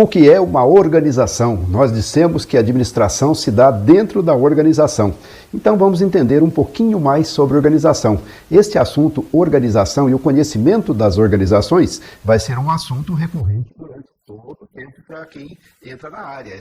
O que é uma organização? Nós dissemos que a administração se dá dentro da organização. Então vamos entender um pouquinho mais sobre organização. Este assunto, organização e o conhecimento das organizações, vai ser um assunto recorrente durante todo o tempo para quem entra na área.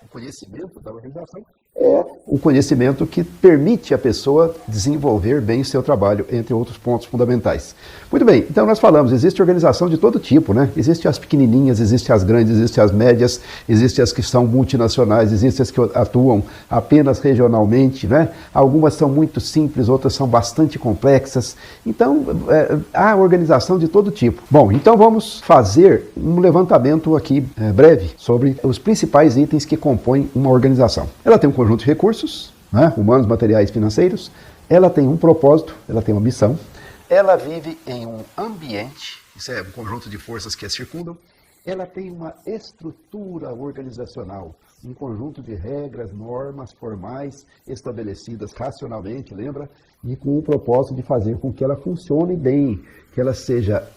O conhecimento da organização é o conhecimento que permite a pessoa desenvolver bem o seu trabalho, entre outros pontos fundamentais. Muito bem, então nós falamos, existe organização de todo tipo, né? Existem as pequenininhas, existem as grandes, existem as médias, existem as que são multinacionais, existem as que atuam apenas regionalmente, né? Algumas são muito simples, outras são bastante complexas. Então, há organização de todo tipo. Bom, então vamos fazer um levantamento aqui breve sobre os principais itens que compõem uma organização. Ela tem um conjunto de recursos, né? Humanos, materiais, financeiros. Ela tem um propósito, ela tem uma missão. Ela vive em um ambiente, isso é um conjunto de forças que a circundam. Ela tem uma estrutura organizacional, um conjunto de regras, normas formais estabelecidas racionalmente, lembra? E com o propósito de fazer com que ela funcione bem, que ela seja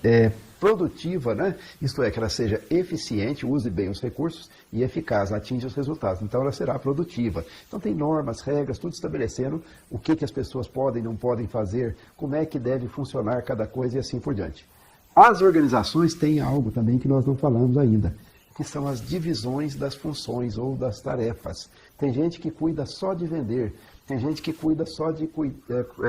produtiva, né? Isto é, que ela seja eficiente, use bem os recursos e eficaz, atinja os resultados. Então ela será produtiva. Então tem normas, regras, tudo estabelecendo o que as pessoas podem e não podem fazer, como é que deve funcionar cada coisa e assim por diante. As organizações têm algo também que nós não falamos ainda, que são as divisões das funções ou das tarefas. Tem gente que cuida só de vender, tem gente que cuida só de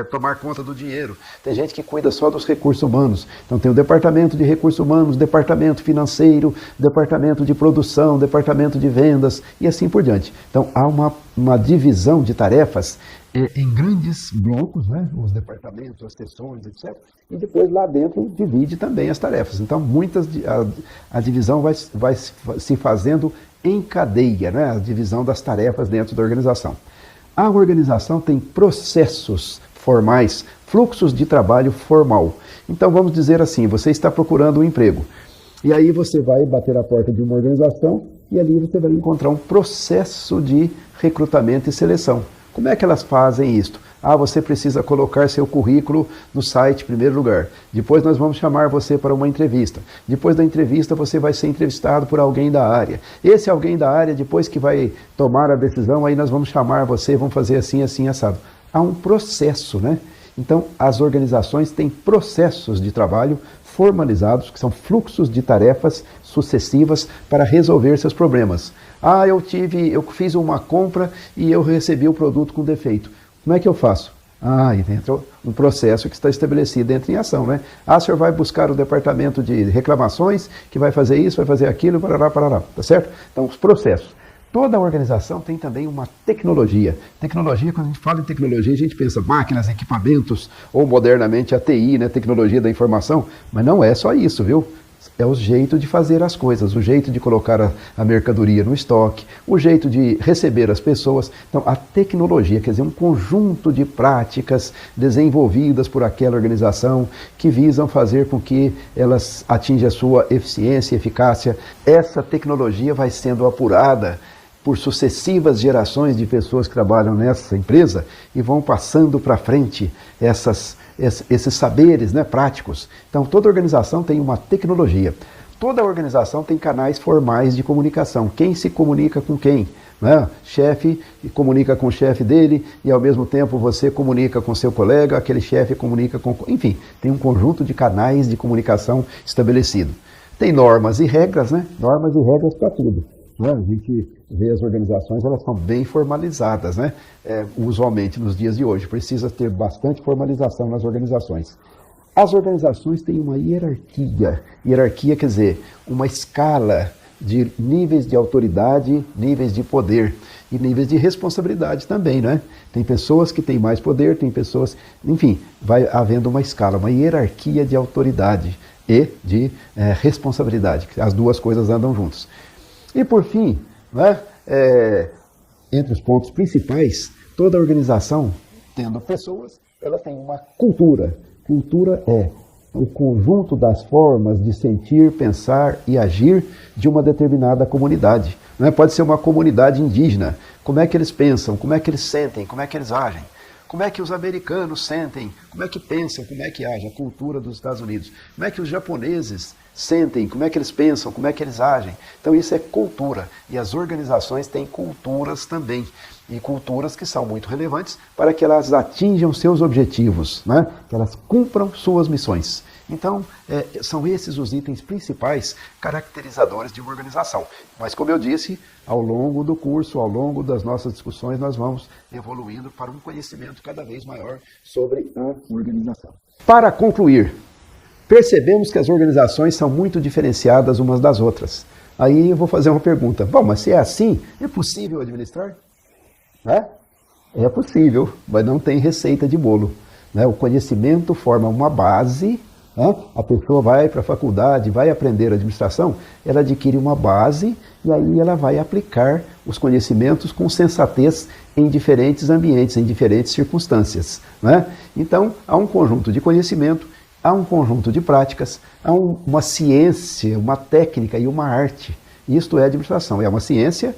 tomar conta do dinheiro, tem gente que cuida só dos recursos humanos. Então tem o departamento de recursos humanos, departamento financeiro, departamento de produção, departamento de vendas e assim por diante. Então há uma divisão de tarefas em grandes blocos, né? Os departamentos, as seções, etc. E depois lá dentro divide também as tarefas. Então a divisão vai se fazendo em cadeia, né? A divisão das tarefas dentro da organização. A organização tem processos formais, fluxos de trabalho formal. Então vamos dizer assim, você está procurando um emprego. E aí você vai bater a porta de uma organização e ali você vai encontrar um processo de recrutamento e seleção. Como é que elas fazem isto? Você precisa colocar seu currículo no site em primeiro lugar. Depois nós vamos chamar você para uma entrevista. Depois da entrevista você vai ser entrevistado por alguém da área. Esse alguém da área, depois que vai tomar a decisão, aí nós vamos chamar você, vamos fazer assim, assim, assado. Há um processo, né? Então as organizações têm processos de trabalho formalizados, que são fluxos de tarefas sucessivas para resolver seus problemas. Eu fiz uma compra e eu recebi o produto com defeito. Como é que eu faço? Entra um processo que está estabelecido, entra em ação, né? O senhor vai buscar o departamento de reclamações, que vai fazer isso, vai fazer aquilo, parará, tá certo? Então, os processos. Toda organização tem também uma tecnologia. Tecnologia, quando a gente fala em tecnologia, a gente pensa máquinas, equipamentos, ou modernamente a TI, né? Tecnologia da informação, mas não é só isso, viu? É o jeito de fazer as coisas, o jeito de colocar a mercadoria no estoque, o jeito de receber as pessoas. Então, a tecnologia, quer dizer, um conjunto de práticas desenvolvidas por aquela organização que visam fazer com que elas atinjam a sua eficiência e eficácia. Essa tecnologia vai sendo apurada por sucessivas gerações de pessoas que trabalham nessa empresa e vão passando para frente esses saberes, né, práticos. Então, toda organização tem uma tecnologia. Toda organização tem canais formais de comunicação. Quem se comunica com quem? Né? Chefe comunica com o chefe dele e, ao mesmo tempo, você comunica com seu colega, aquele chefe comunica com... Enfim, tem um conjunto de canais de comunicação estabelecido. Tem normas e regras, né? Normas e regras para tudo. A gente vê as organizações, elas são bem formalizadas, né? Usualmente nos dias de hoje. Precisa ter bastante formalização nas organizações. As organizações têm uma hierarquia. Hierarquia quer dizer uma escala de níveis de autoridade, níveis de poder e níveis de responsabilidade também, né? Tem pessoas que têm mais poder, tem pessoas... Enfim, vai havendo uma escala, uma hierarquia de autoridade e de responsabilidade. As duas coisas andam juntas. E por fim, né, entre os pontos principais, toda organização, tendo pessoas, ela tem uma cultura. Cultura é o conjunto das formas de sentir, pensar e agir de uma determinada comunidade. Né? Pode ser uma comunidade indígena. Como é que eles pensam, como é que eles sentem, como é que eles agem. Como é que os americanos sentem, como é que pensam, como é que agem, a cultura dos Estados Unidos. Como é que os japoneses sentem, como é que eles pensam, como é que eles agem. Então isso é cultura, e as organizações têm culturas também, e culturas que são muito relevantes para que elas atinjam seus objetivos, né? Que elas cumpram suas missões. Então, são esses os itens principais caracterizadores de uma organização. Mas, como eu disse, ao longo do curso, ao longo das nossas discussões, nós vamos evoluindo para um conhecimento cada vez maior sobre a organização. Para concluir, percebemos que as organizações são muito diferenciadas umas das outras. Aí eu vou fazer uma pergunta. Bom, mas se é assim, é possível administrar? É possível, mas não tem receita de bolo. O conhecimento forma uma base. A pessoa vai para a faculdade, vai aprender administração, ela adquire uma base e aí ela vai aplicar os conhecimentos com sensatez em diferentes ambientes, em diferentes circunstâncias. Então, há um conjunto de conhecimento, há um conjunto de práticas, há uma ciência, uma técnica e uma arte. Isto é administração, é uma ciência,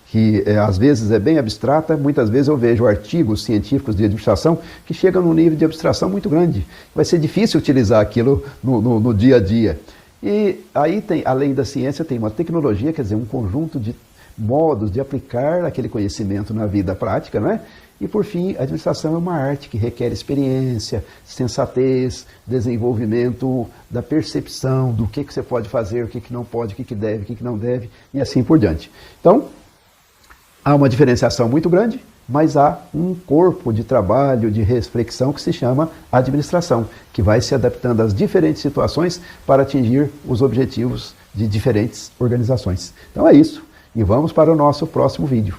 que às vezes é bem abstrata, muitas vezes eu vejo artigos científicos de administração que chegam num nível de abstração muito grande. Vai ser difícil utilizar aquilo no dia a dia. E aí, além da ciência, tem uma tecnologia, quer dizer, um conjunto de modos de aplicar aquele conhecimento na vida prática, E, por fim, a administração é uma arte que requer experiência, sensatez, desenvolvimento da percepção do que você pode fazer, o que não pode, o que deve, o que não deve, e assim por diante. Então, há uma diferenciação muito grande, mas há um corpo de trabalho, de reflexão que se chama administração, que vai se adaptando às diferentes situações para atingir os objetivos de diferentes organizações. Então é isso, e vamos para o nosso próximo vídeo.